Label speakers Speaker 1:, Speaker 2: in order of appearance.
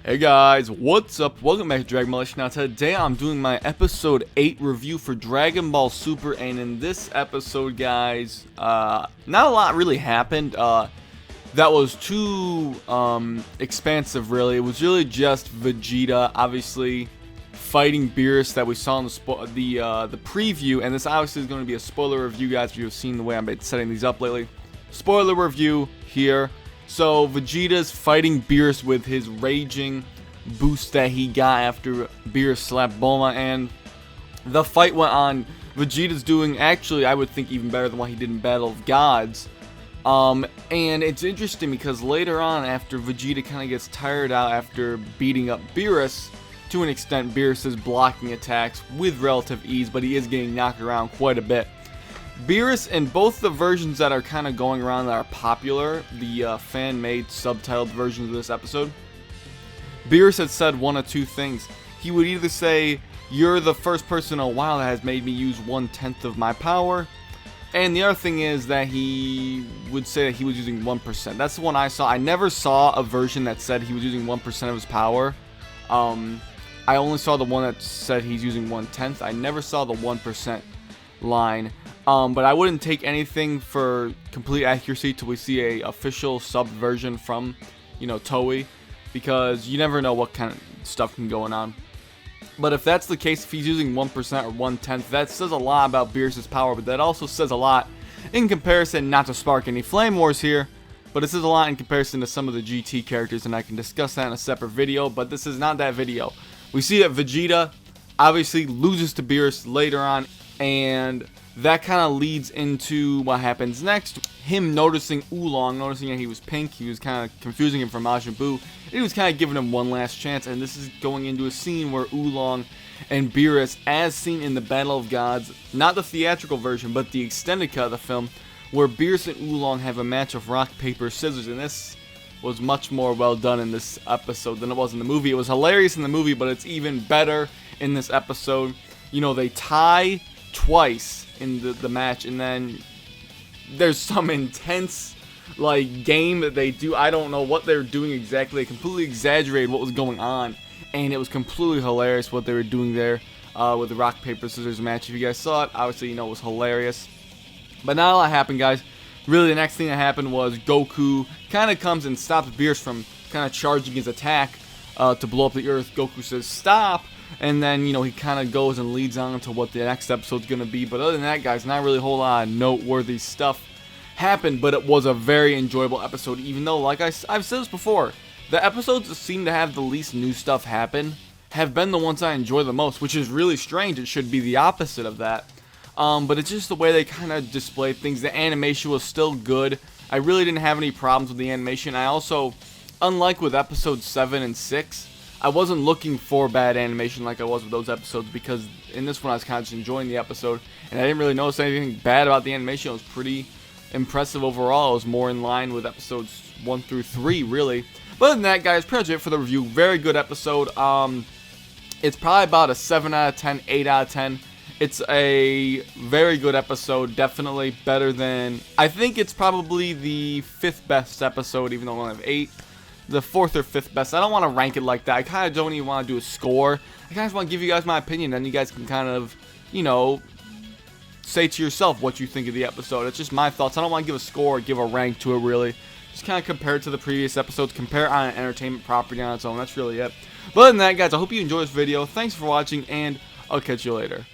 Speaker 1: Hey guys, what's up? Welcome back to Dragonball. Now today I'm doing my episode 8 review for Dragonball Super, and in this episode, guys, not a lot really happened. That was too expansive, really. It was really just Vegeta, obviously, fighting Beerus that we saw in the preview, and this obviously is going to be a spoiler review, guys. If you've seen the way I've been setting these up lately, spoiler review here. So Vegeta's fighting Beerus with his raging boost that he got after Beerus slapped Bulma, and the fight went on. Vegeta's doing, actually, I would think, even better than what he did in Battle of Gods. And it's interesting because later on, after Vegeta kind of gets tired out after beating up Beerus, to an extent, Beerus is blocking attacks with relative ease, but he is getting knocked around quite a bit. Beerus, in both the versions that are kind of going around that are popular, the fan-made subtitled versions of this episode, Beerus had said one of two things. He would either say, "You're the first person in a while that has made me use 1/10 of my power," and the other thing is that he would say that he was using 1%. That's the one I saw. I never saw a version that said he was using 1% of his power. I only saw the one that said he's using 1/10. I never saw the 1% line. But I wouldn't take anything for complete accuracy till we see a official sub version from, Toei, because you never know what kind of stuff can go on. But if that's the case, if he's using 1% or 1/10, that says a lot about Beerus' power, but that also says a lot in comparison, not to spark any flame wars here, but it says a lot in comparison to some of the GT characters, and I can discuss that in a separate video, but this is not that video. We see that Vegeta obviously loses to Beerus later on, and that kind of leads into what happens next. Him noticing Oolong, noticing that he was pink, he was kind of confusing him for Majin Buu. He was kind of giving him one last chance, and this is going into a scene where Oolong and Beerus, as seen in the Battle of Gods, not the theatrical version, but the extended cut of the film, where Beerus and Oolong have a match of rock, paper, scissors, and this was much more well done in this episode than it was in the movie. It was hilarious in the movie, but it's even better in this episode. They tie twice in the match, and then there's some intense game that they do. I don't know what they're doing exactly. They completely exaggerated what was going on, and it was completely hilarious what they were doing there with the rock paper scissors match. If you guys saw it, obviously it was hilarious. But not a lot happened, guys. Really, the next thing that happened was Goku kind of comes and stops Beerus from kind of charging his attack to blow up the earth. Goku says stop, and then, he kind of goes and leads on to what the next episode's going to be. But other than that, guys, not really a whole lot of noteworthy stuff happened. But it was a very enjoyable episode, even though, like I've said this before, the episodes that seem to have the least new stuff happen have been the ones I enjoy the most, which is really strange. It should be the opposite of that. But it's just the way they kind of displayed things. The animation was still good. I really didn't have any problems with the animation. I also, unlike with episodes 7 and 6, I wasn't looking for bad animation like I was with those episodes, because in this one I was kind of just enjoying the episode, and I didn't really notice anything bad about the animation. It was pretty impressive overall. It was more in line with episodes 1 through 3, really. But other than that, guys, pretty much it for the review. Very good episode. It's probably about a 7 out of 10, 8 out of 10. It's a very good episode, definitely better than, I think it's probably the 5th best episode, even though I only have 8. The 4th or 5th best. I don't want to rank it like that. I kind of don't even want to do a score. I kind of just want to give you guys my opinion, and you guys can kind of, say to yourself what you think of the episode. It's just my thoughts. I don't want to give a score or give a rank to it, really. Just kind of compare it to the previous episodes. Compare it on an entertainment property on its own. That's really it. But other than that, guys, I hope you enjoyed this video. Thanks for watching, and I'll catch you later.